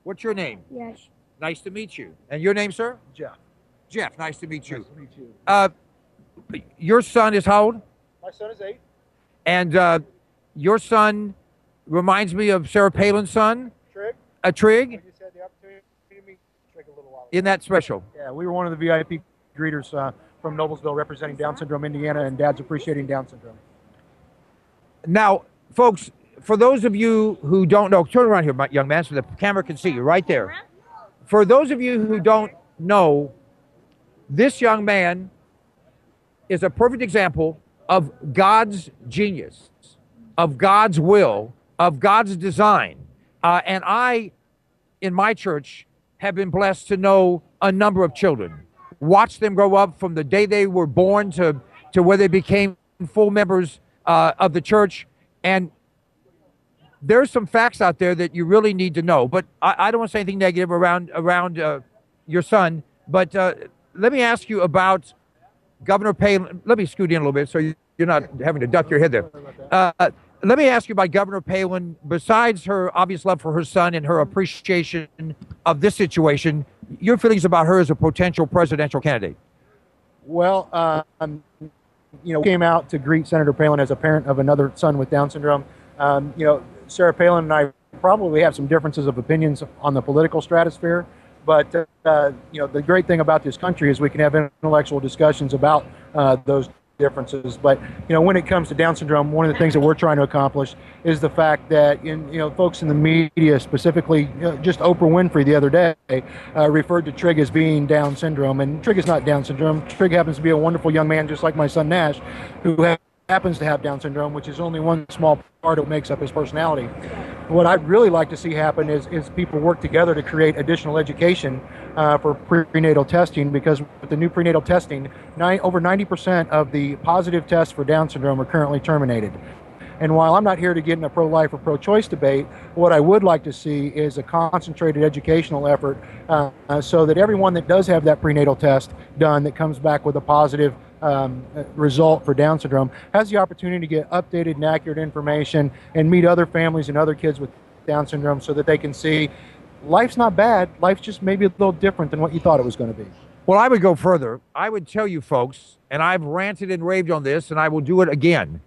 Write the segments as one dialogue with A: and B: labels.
A: What's your name?
B: Yes.
A: Nice to meet you. And your name, sir?
C: Jeff.
A: Jeff, nice to meet you.
C: Nice to meet you.
A: Your son is how old?
C: My son is 8.
A: And your son reminds me of Sarah Palin's son,
C: Trig.
A: Trig.
C: We just had the opportunity to meet Trig a little while ago.
A: Isn't that special?
C: Yeah, we were one of the VIP greeters from Noblesville representing Down Syndrome, Indiana, and Dads Appreciating Down Syndrome.
A: Now, folks, for those of you who don't know, turn around here, young man, so the camera can see you right there. For those of you who don't know, this young man is a perfect example of God's genius, of God's will, of God's design. And I, in my church, have been blessed to know a number of children, watch them grow up from the day they were born to where they became full members of the church. And there's some facts out there that you really need to know. But I don't want to say anything negative around your son. But let me ask you about Governor Palin. Let me scoot in a little bit so you're not having to duck your head there. Let me ask you about Governor Palin. Besides her obvious love for her son and her appreciation of this situation, your feelings about her as a potential presidential candidate?
C: Well, came out to greet Senator Palin as a parent of another son with Down syndrome. Sarah Palin and I probably have some differences of opinions on the political stratosphere, but the great thing about this country is we can have intellectual discussions about those differences. But when it comes to Down syndrome, one of the things that we're trying to accomplish is the fact that folks in the media, specifically just Oprah Winfrey the other day, referred to Trig as being Down syndrome, and Trig is not Down syndrome. Trig happens to be a wonderful young man, just like my son Nash, who happens to have Down syndrome, which is only one small part of what makes up his personality. What I'd really like to see happen is people work together to create additional education for prenatal testing, because with the new prenatal testing, over 90% of the positive tests for Down syndrome are currently terminated. And while I'm not here to get in a pro-life or pro-choice debate, what I would like to see is a concentrated educational effort so that everyone that does have that prenatal test done that comes back with a positive result for Down syndrome has the opportunity to get updated and accurate information and meet other families and other kids with Down syndrome so that they can see life's not bad. Life's just maybe a little different than what you thought it was going to be.
A: Well, I would go further. I would tell you folks, and I've ranted and raved on this, and I will do it again.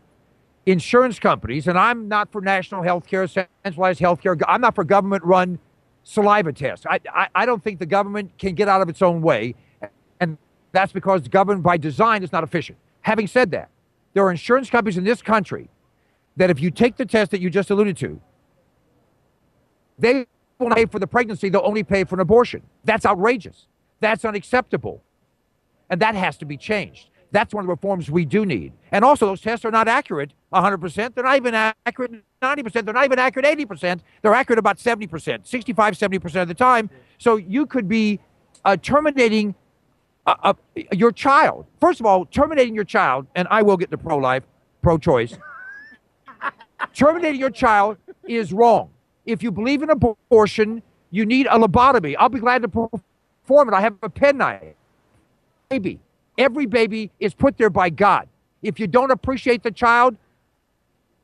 A: Insurance companies, and I'm not for national health care, centralized health care. I'm not for government-run saliva tests. I don't think the government can get out of its own way, and that's because the government by design is not efficient. Having said that, there are insurance companies in this country that if you take the test that you just alluded to, they won't pay for the pregnancy, they'll only pay for an abortion. That's outrageous. That's unacceptable. And that has to be changed. That's one of the reforms we do need. And also, those tests are not accurate 100%. They're not even accurate 90%. They're not even accurate 80%. They're accurate about 70%, 65, 70% of the time. So you could be terminating your child. First of all, terminating your child, and I will get to pro-life, pro-choice. Terminating your child is wrong. If you believe in abortion, you need a lobotomy. I'll be glad to perform it. I have a penknife. Baby. Every baby is put there by God. If you don't appreciate the child,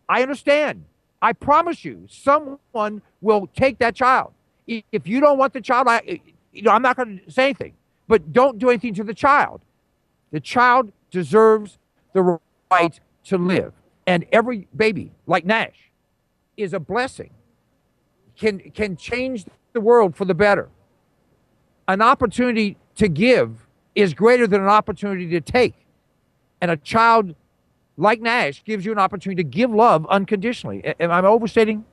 A: I understand. I promise you, someone will take that child. If you don't want the child, I'm not going to say anything. But don't do anything to the child. The child deserves the right to live. And every baby, like Nash, is a blessing. Can change the world for the better. An opportunity to give is greater than an opportunity to take. And a child like Nash gives you an opportunity to give love unconditionally. Am I overstating?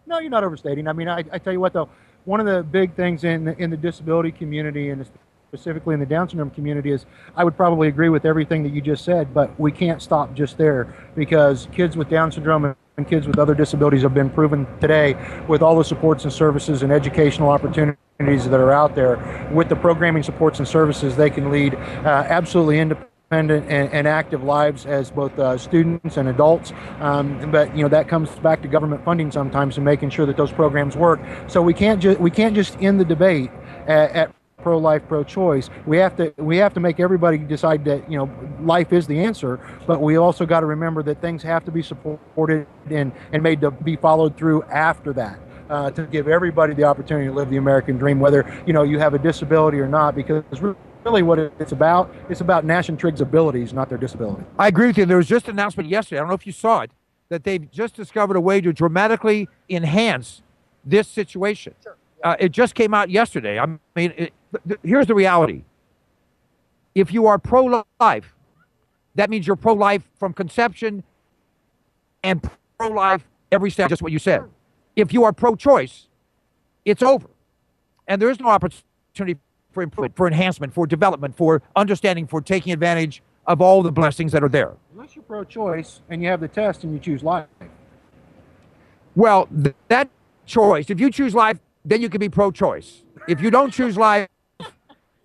C: No, you're not overstating. I mean, I tell you what, though, one of the big things in the disability community, and specifically in the Down syndrome community, is I would probably agree with everything that you just said, but we can't stop just there, because kids with Down syndrome and kids with other disabilities have been proven today, with all the supports and services and educational opportunities that are out there, with the programming supports and services, they can lead absolutely independent and active lives as both students and adults. But that comes back to government funding sometimes and making sure that those programs work. So we can't just end the debate at pro-life, pro-choice. We have to make everybody decide that life is the answer, but we also got to remember that things have to be supported and made to be followed through after that. to give everybody the opportunity to live the American dream, whether you have a disability or not, because really what it's about Nash and Trigg's abilities, not their disability.
A: I agree with you. There was just an announcement yesterday, I don't know if you saw it, that they've just discovered a way to dramatically enhance this situation.
C: Sure.
A: It just came out yesterday. I mean, here's the reality. If you are pro-life, that means you're pro-life from conception and pro-life every step, just what you said. If you are pro-choice, it's over. And there is no opportunity for improvement, for enhancement, for development, for understanding, for taking advantage of all the blessings that are there.
C: Unless you're pro-choice and you have the test and you choose life.
A: Well, that choice, if you choose life, then you can be pro-choice. If you don't choose life,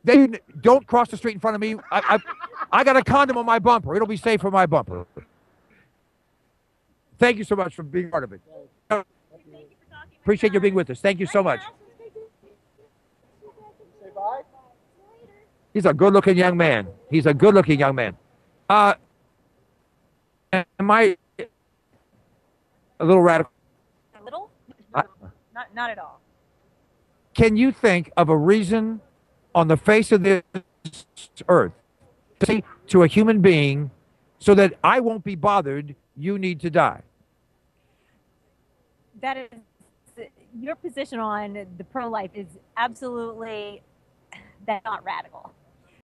A: then you don't cross the street in front of me. I got a condom on my bumper. It'll be safe for my bumper. Thank you so much for being part of it. Appreciate you being with us. Thank you so much.
C: Say bye.
A: He's a good-looking young man. He's a good-looking young man. Am I a little radical?
B: A little? Not at all.
A: Can you think of a reason on the face of this earth to a human being so that I won't be bothered, you need to die?
B: That is, your position on the pro-life is absolutely, that's not radical.